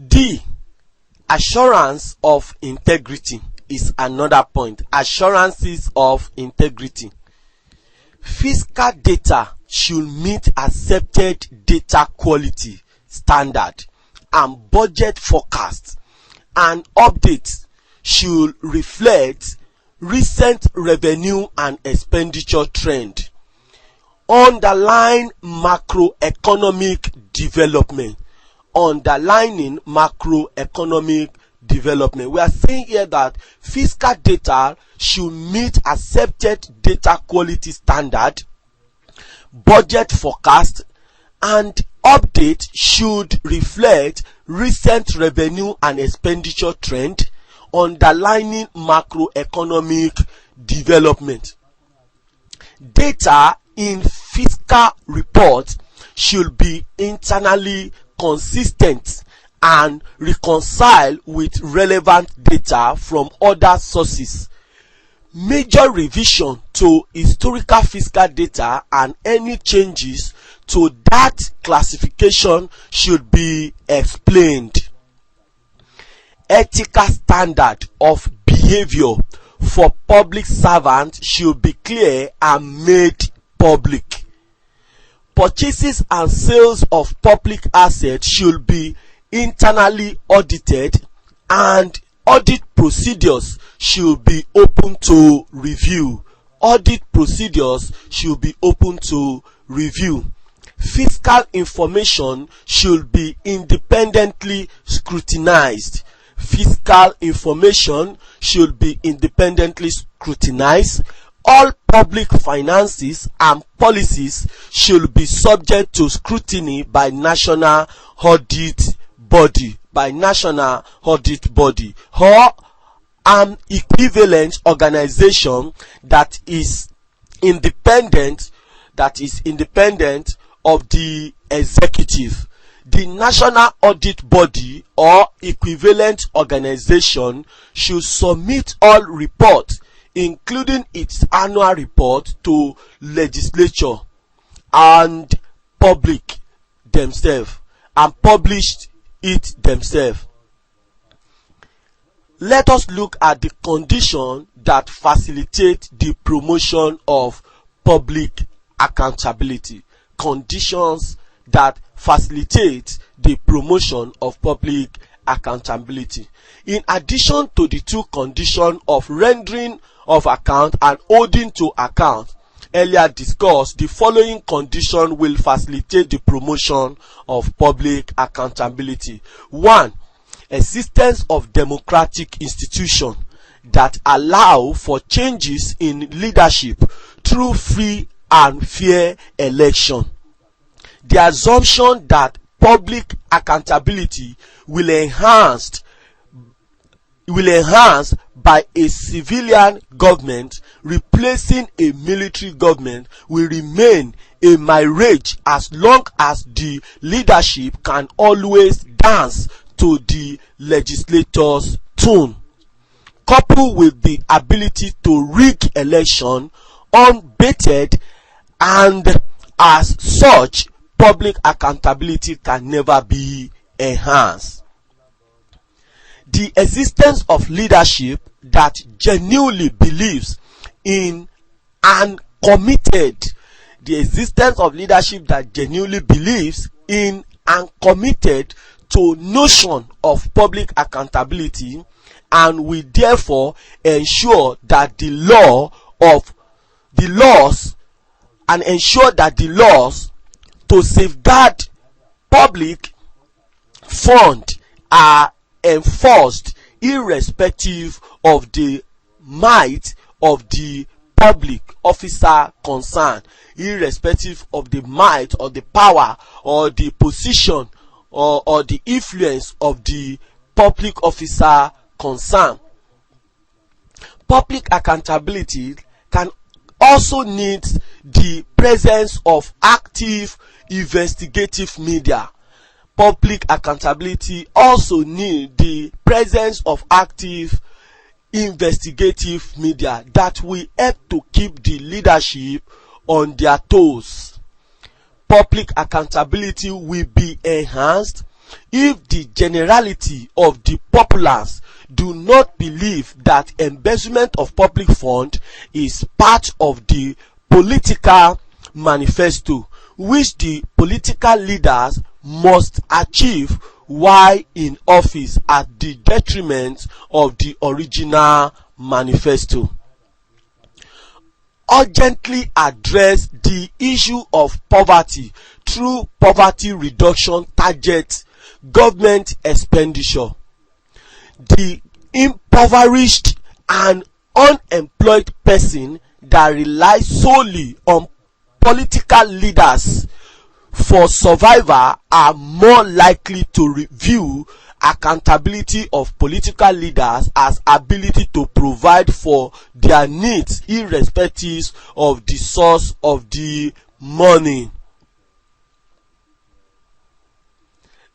D. Assurance of integrity is another point. Assurances of integrity. Fiscal data should meet accepted data quality standard, and budget forecasts and updates should reflect recent revenue and expenditure trend. Underline macroeconomic development. Underlining macroeconomic development. We are saying here that fiscal data should meet accepted data quality standard, budget forecast and update should reflect recent revenue and expenditure trend, underlining macroeconomic development. Data in fiscal reports should be internally consistent and reconcile with relevant data from other sources. Major revision to historical fiscal data and any changes to that classification should be explained. Ethical standard of behavior for public servants should be clear and made public. Purchases and sales of public assets should be internally audited, and audit procedures should be open to review. Audit procedures should be open to review. Fiscal information should be independently scrutinized. Fiscal information should be independently scrutinized. All public finances and policies should be subject to scrutiny by national audit body, or an equivalent organization that is independent of the executive. The national audit body or equivalent organization should submit all reports, including its annual report, to legislature and public themselves, and publish it themselves. Let us look at the conditions that facilitate the promotion of public accountability. Conditions that facilitate the promotion of public accountability. In addition to the two conditions of rendering of account and holding to account earlier discussed, the following condition will facilitate the promotion of public accountability. 1. Existence of democratic institutions that allow for changes in leadership through free and fair election. The assumption that public accountability will enhance by a civilian government replacing a military government will remain a mirage as long as the leadership can always dance to the legislator's tune. Coupled with the ability to rig election unbated, and as such, public accountability can never be enhanced. The existence of leadership that genuinely believes in and committed. The existence of leadership that genuinely believes in and committed to notion of public accountability, and will therefore ensure that the laws to safeguard public funds are enforced irrespective of the might of the public officer concerned, irrespective of the might or the power or the position or the influence of the public officer concerned. Public accountability can also need the presence of active investigative media. Public accountability also need the presence of active investigative media that will help to keep the leadership on their toes. Public accountability will be enhanced if the generality of the populace do not believe that embezzlement of public fund is part of the political manifesto which the political leaders must achieve while in office at the detriment of the original manifesto. Urgently address the issue of poverty through poverty reduction target government expenditure. The impoverished and unemployed person that relies solely on political leaders for survival are more likely to review accountability of political leaders as ability to provide for their needs irrespective of the source of the money.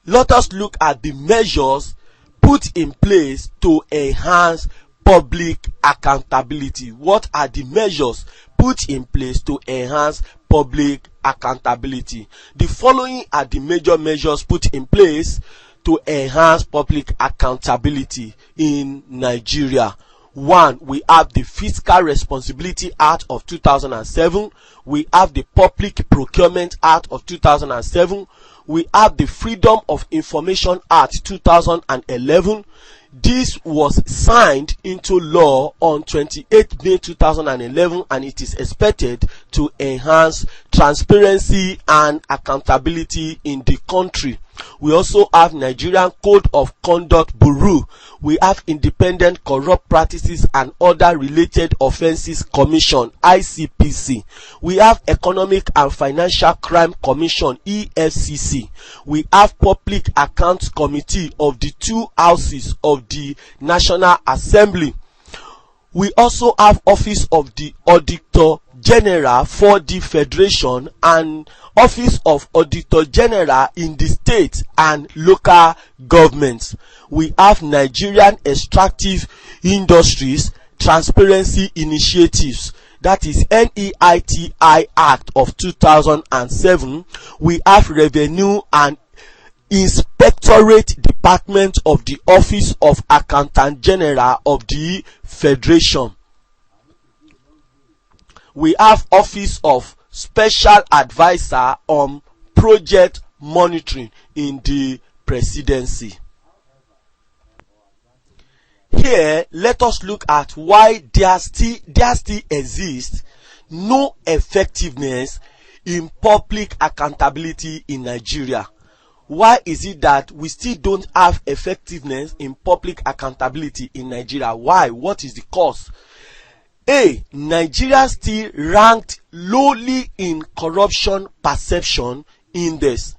Let us look at the measures put in place to enhance public accountability. What are the measures put in place to enhance public accountability? The following are the major measures put in place to enhance public accountability in Nigeria. 1, we have the Fiscal Responsibility Act of 2007. We have the Public Procurement Act of 2007. We have the Freedom of Information Act 2011. This was signed into law on 28 May 2011, and it is expected to enhance transparency and accountability in the country. We also have Nigerian Code of Conduct Bureau. We have Independent Corrupt Practices and Other Related Offences Commission, ICPC. We have Economic and Financial Crime Commission, EFCC. We have Public Accounts Committee of the two houses of the National Assembly. We also have Office of the Auditor General for the Federation and Office of Auditor General in the state and local governments. We have Nigerian Extractive Industries Transparency Initiatives, that is NEITI Act of 2007. We have Revenue and Inspectorate Department of the Office of Accountant General of the Federation. We have Office of Special Advisor on Project Monitoring in the Presidency. Here, let us look at why there still exists no effectiveness in public accountability in Nigeria. Why is it that we still don't have effectiveness in public accountability in Nigeria? Why? What is the cause? A. Nigeria still ranked lowly in corruption perception index.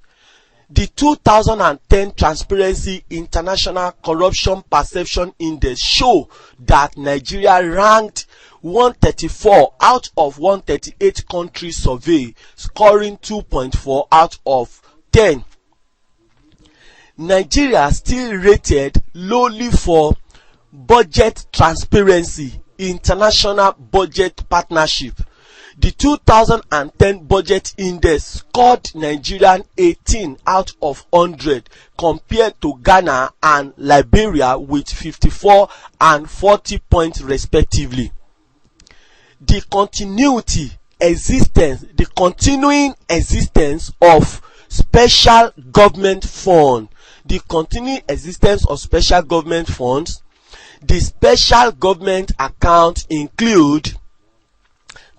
The 2010 Transparency International Corruption Perception Index show that Nigeria ranked 134 out of 138 countries surveyed, scoring 2.4 out of 10. Nigeria still rated lowly for budget transparency, international budget partnership. The 2010 budget index scored Nigeria 18 out of 100 compared to Ghana and Liberia with 54 and 40 points respectively. The continuing existence of special government fund. The continuing existence of special government funds. The special government account include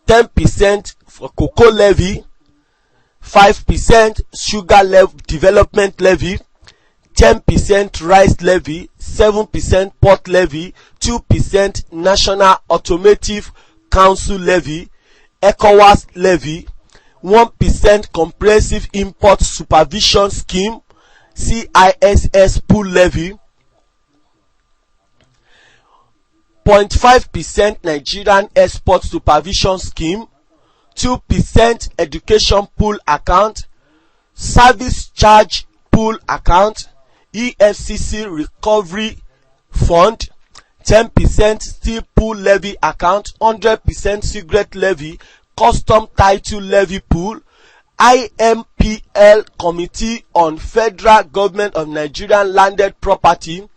10% for cocoa levy, 5% sugar development levy, 10% rice levy, 7% port levy, 2% national automotive council levy, ECOWAS levy, 1% comprehensive import supervision scheme, CISS pool levy, 0.5% Nigerian export supervision scheme, 2% education pool account, service charge pool account, EFCC recovery fund, 10% steel pool levy account, 100% cigarette levy, custom title levy pool, IMPL Committee on Federal Government of Nigerian Landed Property.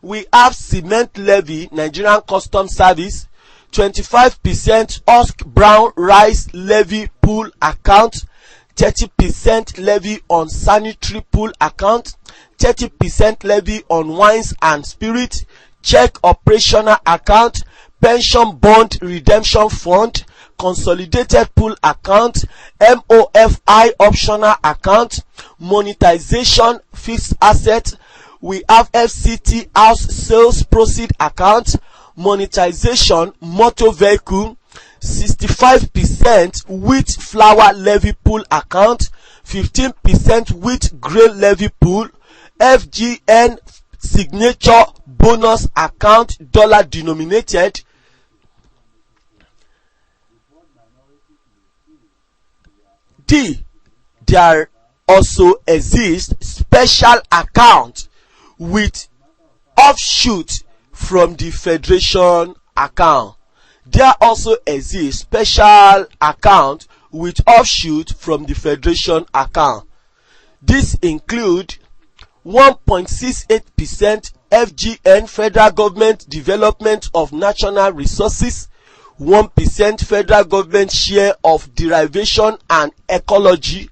We have cement levy, Nigerian Customs Service, 25% Husk Brown Rice Levy Pool account, 30% levy on sanitary pool account, 30% levy on wines and spirits, check operational account, pension bond redemption fund, consolidated pool account, MOFI optional account, monetization fixed asset. We have FCT house sales proceed account, monetization motor vehicle, 65% wheat flour levy pool account, 15% wheat grain levy pool, FGN signature bonus account dollar denominated. There also exists special account with offshoot from the federation account. There also exists special account with offshoot from the federation account. This include 1.68% FGN Federal Government Development of National Resources, 1% Federal Government Share of Derivation and Ecology,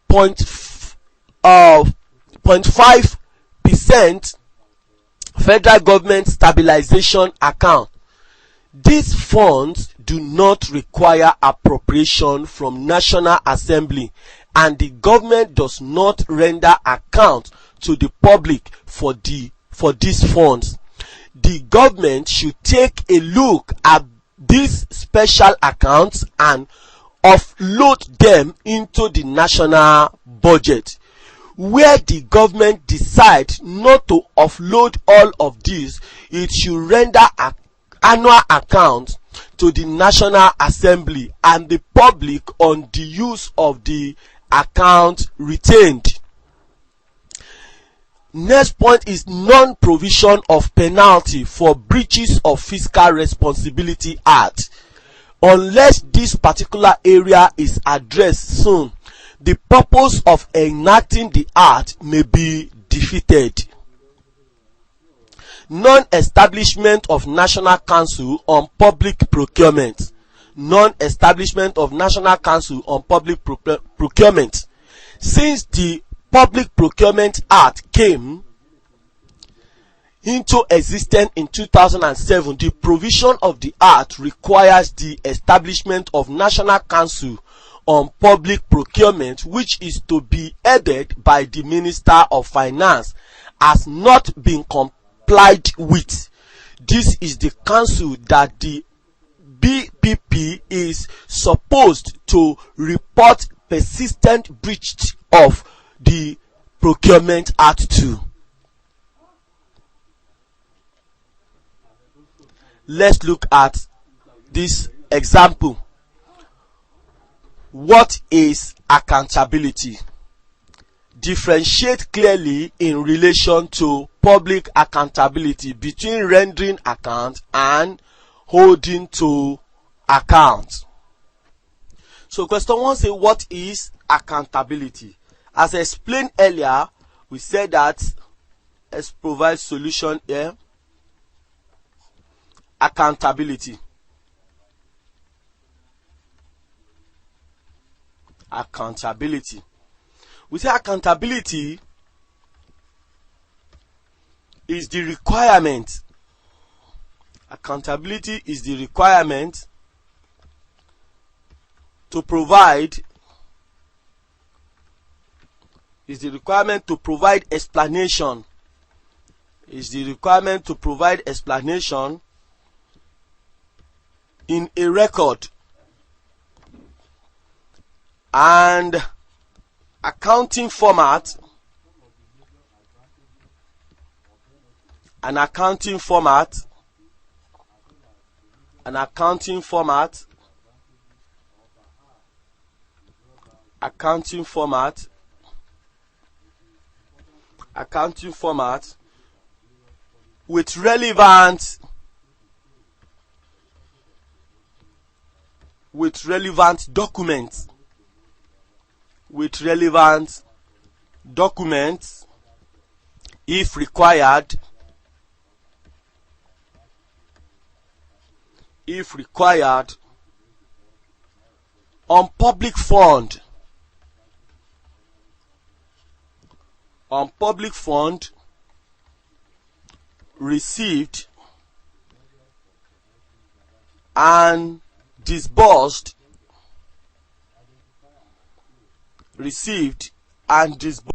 0.5% Federal Government Stabilization Account. These funds do not require appropriation from National Assembly, and the government does not render account to the public for these funds. The government should take a look at these special accounts and offload them into the national budget. Where the government decides not to offload all of these, it should render an annual account to the National Assembly and the public on the use of the account retained. Next point is non-provision of penalty for breaches of Fiscal Responsibility Act. Unless this particular area is addressed soon, the purpose of enacting the act may be defeated. Non-establishment of National Council on Public Procurement. Non-establishment of National Council on Public Procurement. Since the Public Procurement Act came into existence in 2007, the provision of the Act requires the establishment of National Council on Public Procurement, which is to be headed by the Minister of Finance, has not been complied with. This is the council that the BPP is supposed to report persistent breach of the Procurement Act to. Let's look at this example. What is accountability? Differentiate clearly in relation to public accountability between rendering account and holding to account. So question 1 says, what is accountability? As explained earlier, we said that, let's provide solution here. Accountability. Accountability. We say accountability is the requirement. Accountability is the requirement to provide explanation. Is the requirement to provide explanation in a record and accounting format, an accounting format with relevant documents. with relevant documents if required, on public fund received and disbursed